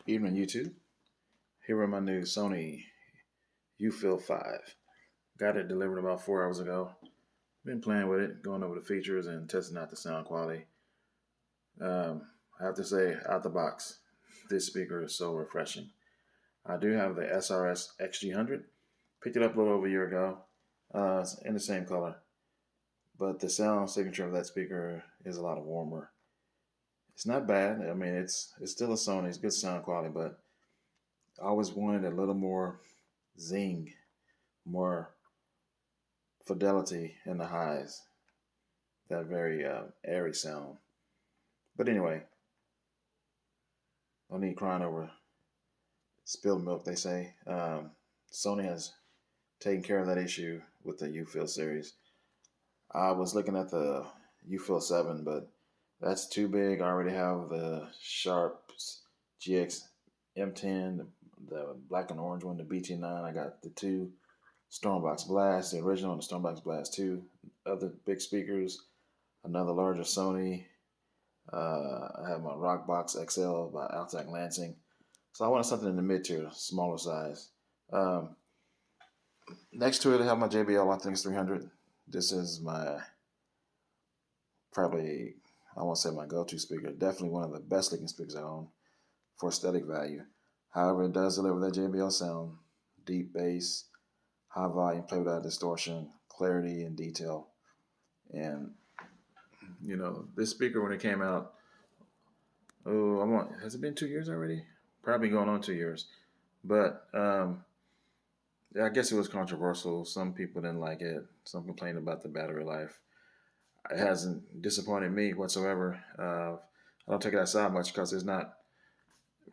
Evening YouTube. Here are my new Sony UFIL 5. Got it delivered about 4 hours ago. Been playing with it, going over the features and testing out the sound quality. I have to say, out the box, this speaker is so refreshing. I do have the SRS XG100. Picked it up a little over a year ago. It's in the same color. But the sound signature of that speaker is a lot warmer. It's not bad. I mean, it's still a Sony. It's good sound quality, but I always wanted a little more zing, more fidelity in the highs. That very airy sound. But anyway, no need crying over spilled milk, they say. Sony has taken care of that issue with the UFIL series. I was looking at the UFIL 7, but that's too big. I already have the Sharp's GX M10, the black and orange one, the BT9. I got the two Stormbox Blast, the original and the Stormbox Blast 2. Other big speakers, another larger Sony. I have my Rockbox XL by Altec Lansing. So I wanted something in the mid-tier, smaller size. Next to it, I have my JBL, I think it's 300. This is my, probably, I won't say my go-to speaker. Definitely one of the best looking speakers I own for aesthetic value. However, it does deliver that JBL sound, deep bass, high volume, play without distortion, clarity and detail. And, you know, this speaker when it came out, has it been 2 years already? Probably going on 2 years. But I guess it was controversial. Some people didn't like it. Some complained about the battery life. It hasn't disappointed me whatsoever. I don't take it outside much because it's not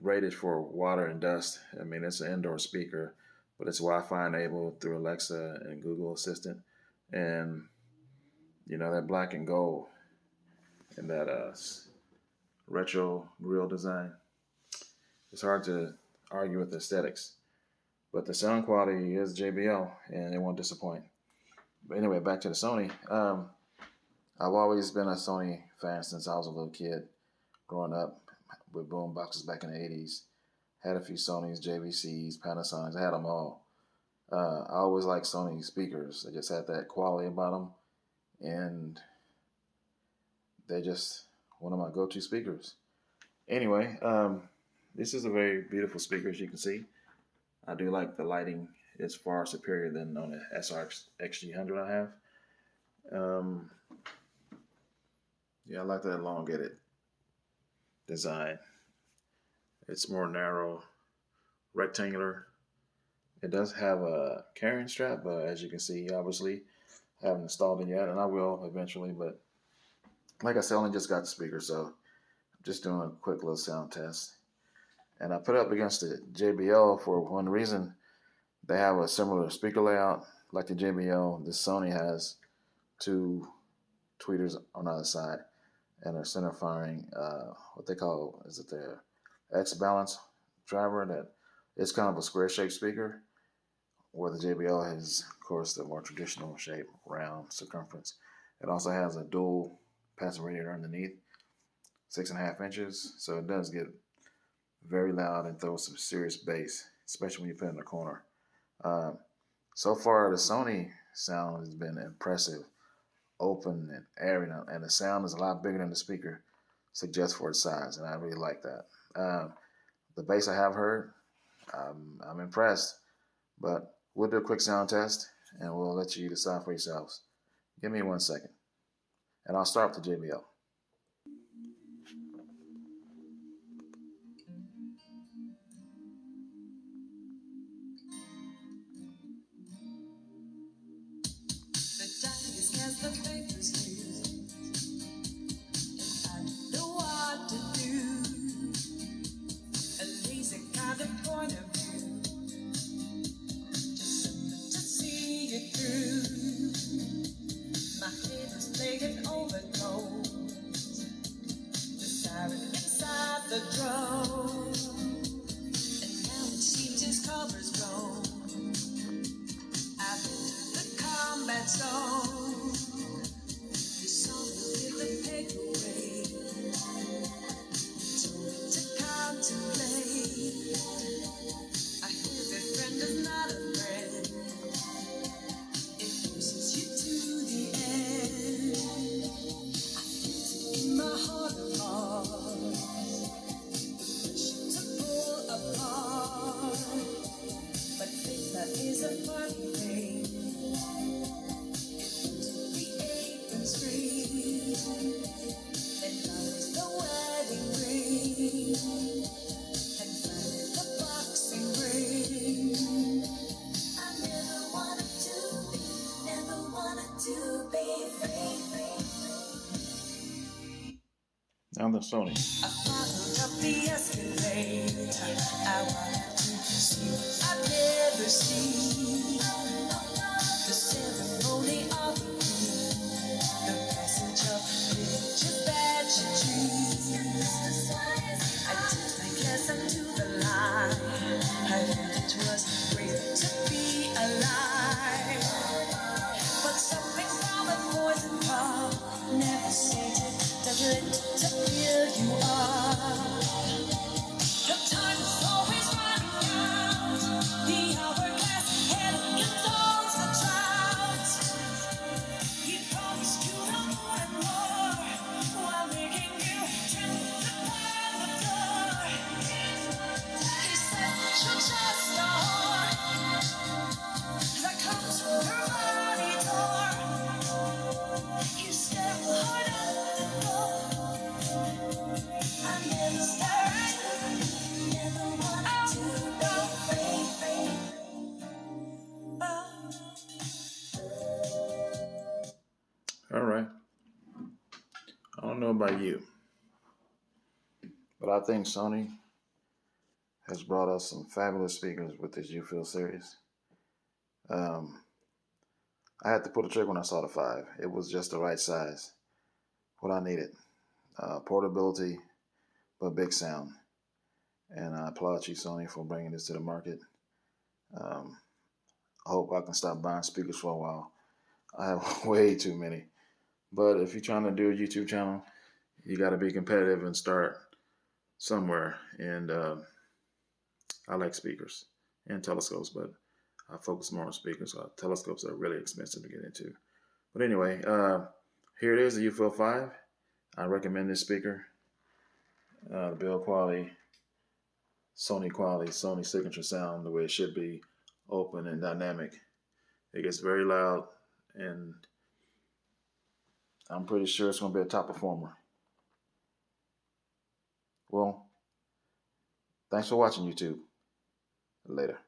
rated for water and dust. I mean, it's an indoor speaker, but it's Wi-Fi enabled through Alexa and Google Assistant. And, you know, that black and gold and that retro grill design, it's hard to argue with the aesthetics. But the sound quality is JBL, and it won't disappoint. But anyway, back to the Sony. I've always been a Sony fan since I was a little kid, growing up with boom boxes back in the 80s. Had a few Sonys, JVCs, Panasonics. I had them all. I always liked Sony speakers. They just had that quality about them, and they're just one of my go-to speakers. Anyway, this is a very beautiful speaker, as you can see. I do like the lighting. It's far superior than on the SRX XG100 I have. Yeah, I like that elongated design. It's more narrow, rectangular. It does have a carrying strap, but as you can see, obviously, I haven't installed it yet, and I will eventually. But like I said, I only just got the speaker, so I'm just doing a quick little sound test. And I put it up against the JBL for one reason. They have a similar speaker layout like the JBL. This Sony has two tweeters on the other side and a center firing, what they call, is it the X balance driver? That it's kind of a square shaped speaker, where the JBL has, of course, the more traditional shape, round circumference. It also has a dual passive radiator underneath, 6.5 inches, so it does get very loud and throws some serious bass, especially when you put it in the corner. So far, the Sony sound has been impressive, open and airy, and the sound is a lot bigger than the speaker suggests for its size, and I really like that. The bass I have heard, I'm impressed, but we'll do a quick sound test, and we'll let you decide for yourselves. Give me 1 second, and I'll start with the JBL. The papers due, and I don't know what to do. A lazy kind of point of view, just something to see it through. My head is playing overtones, the siren inside the drone, and now it seems his cover's gone. I've entered the combat zone. Contemplate found the Sony. I followed up the escalator. I wanted to see what I've never seen. The ceremony of the queen, the passage of pictures that you dream. I tipped my guess into the line. I felt it was great to be alive. But something from a poison call never sated, doesn't to feel you are. Your time is always running out. The hourglass head controls the drought. He promised you the more and more, while making you tremble upon the floor. He said you're just a whore that comes from her body door. You step hard at the door. I never stared, never wanted to go free. All right. I don't know about you, but I think Sony has brought us some fabulous speakers with this UFIL series. Um, I had to pull the trigger when I saw the 5. It was just the right size, what I needed. Portability, but big sound. And I applaud you, Sony, for bringing this to the market. Um, I hope I can stop buying speakers for a while. I have way too many. But if you're trying to do a YouTube channel, you got to be competitive and start somewhere. And I like speakers and telescopes, but I focus more on speakers. Telescopes are really expensive to get into. But anyway, here it is, the UFIL 5. I recommend this speaker. The build quality, Sony signature sound, the way it should be, open and dynamic. It gets very loud, and I'm pretty sure it's going to be a top performer. Well, thanks for watching, YouTube. Later.